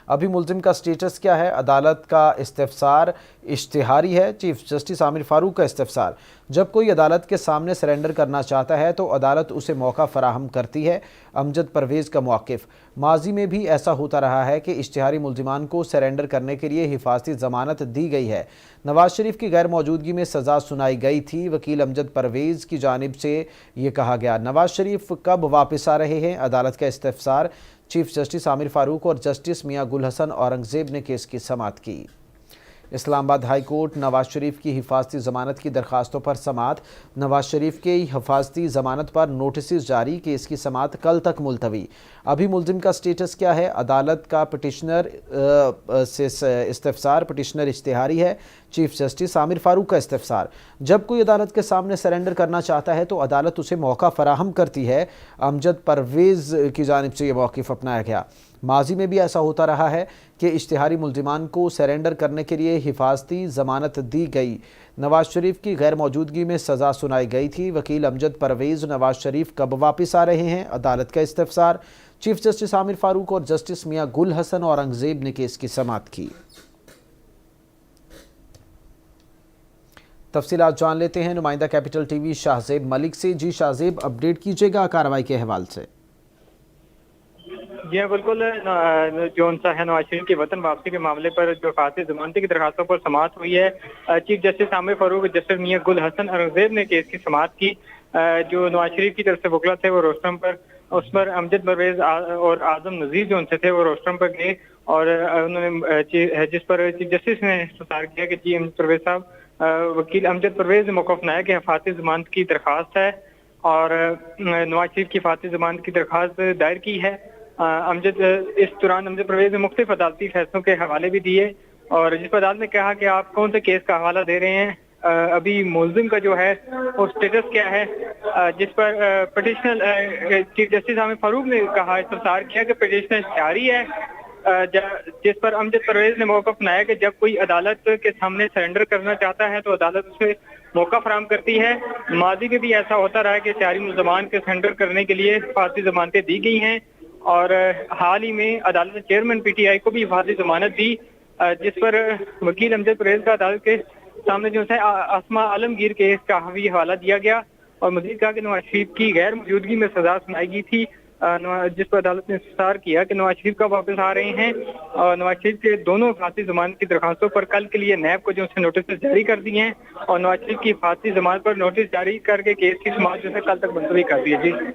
अभी मुलजिम का स्टेटस क्या है? अदालत का इस्तिफसार इश्तिहारी है। चीफ जस्टिस आमिर फारूक का इस्तिफसार। जब कोई अदालत के सामने सरेंडर करना चाहता है तो अदालत उसे मौका फराहम करती है। अमजद परवेज़ का मौक़िफ़। माजी में भी ऐसा होता रहा है कि इश्तिहारी मुलजिमान को सरेंडर करने के लिए हिफाजती ज़मानत दी गई है। नवाज शरीफ की गैर मौजूदगी में सज़ा सुनाई गई थी। वकील अमजद परवेज़ की जानिब से ये कहा गया। नवाज शरीफ कब वापस आ रहे हैं? अदालत का इस्तिफसार। चीफ जस्टिस आमिर फारूक और जस्टिस मियां गुल हसन औरंगजेब ने केस की समाअत की। इस्लामाबाद हाई कोर्ट नवाज शरीफ की हिफाजती ज़मानत की दरखास्तों पर समाअत। नवाज शरीफ के हिफाजती ज़मानत पर नोटिस जारी। केस की समाअत कल तक मुलतवी। अभी मुलजिम का स्टेटस क्या है? अदालत का पिटिशनर से इस्तिफसार। पिटिशनर इश्तिहारी है। चीफ जस्टिस आमिर फारूक का इस्तिफसार। जब कोई अदालत के सामने सरेंडर करना चाहता है तो अदालत उसे मौका फराहम करती है। अमजद परवेज़ की जानिब से यह मौक़िफ़ अपनाया गया। माजी में भी ऐसा होता रहा है कि इश्तिहारी मुलजिमान को सरेंडर करने के लिए हिफाजती ज़मानत दी गई। नवाज शरीफ की गैर मौजूदगी में सज़ा सुनाई गई थी। वकील अमजद परवेज़ नवाज शरीफ कब वापस आ रहे हैं? अदालत का इस्तिफसार। चीफ जस्टिस आमिर फारूक और जस्टिस मियां गुल हसन औरंगजेब ने केस की समाअत की। तफसीलात जान लेते हैं नुमाइंदा कैपिटल टीवी शाहजेब मलिक से। जी शाहजेब, अपडेट कीजिएगा कार्रवाई के हवाले से। जी हाँ, बिल्कुल। जो उनसा है नवाज शरीफ की वतन वापसी के मामले पर जो फांसी जमानती की दरखास्तों पर समाअत हुई है, chief justice Aamir Farooq, justice Mian Gul Hassan Aurangzeb ने केस की समाअत की। जो नवाज शरीफ की तरफ से वकला थे वो रोस्टरम पर, उस पर अमजद परवेज और आजम नजीर जो उनसे थे वो रोस्टरम पर गए और उन्होंने जिस पर चीफ जस्टिस ने इस्तफसार किया कि जी अमजद परवेज साहब, वकील अमजद परवेज ने मौक़िफ़ अपनाया कि हिफाजती जमानत की दरखास्त है और नवाज शरीफ की हिफाजती जमानत की दरखास्त दायर की है। इस दौरान अमजद परवेज ने मुख्तलिफ अदालती फैसलों के हवाले भी दिए और जिस पर अदालत ने कहा कि आप कौन से केस का हवाला दे रहे हैं, अभी मुलजिम का जो है वो स्टेटस क्या है, जिस पर petitioner chief justice Aamir Farooq ने कहा, इस्तफसार किया कि पिटिशनर जारी है, जिस पर अमजद परवेज ने मौका अपनाया कि जब कोई अदालत के सामने सरेंडर करना चाहता है तो अदालत उसे मौका फराहम करती है। माजी में भी ऐसा होता रहा है कि इश्तिहारी मुलजमान के सरेंडर करने के लिए हिफाजती जमानतें दी गई हैं और हाल ही में अदालत ने चेयरमैन पीटीआई को भी हिफाजती जमानत दी, जिस पर वकील अमजद परवेज का अदालत के सामने जो है आसमा आलमगीर केस का भी हवाला दिया गया और मजीद कहा कि नवाज शरीफ की गैर मौजूदगी में सजा सुनाई गई थी, जिस पर अदालत ने इस्तफसार किया कि नवाज शरीफ कब वापस आ रहे हैं और नवाज शरीफ के दोनों हिफाजती जमानत की दरखास्तों पर कल के लिए नैब को जो है नोटिस जारी कर दिए हैं और नवाज शरीफ की हिफाजती जमानत पर नोटिस जारी करके केस की समाअत जो है कल तक मुलतवी कर दी है। जी।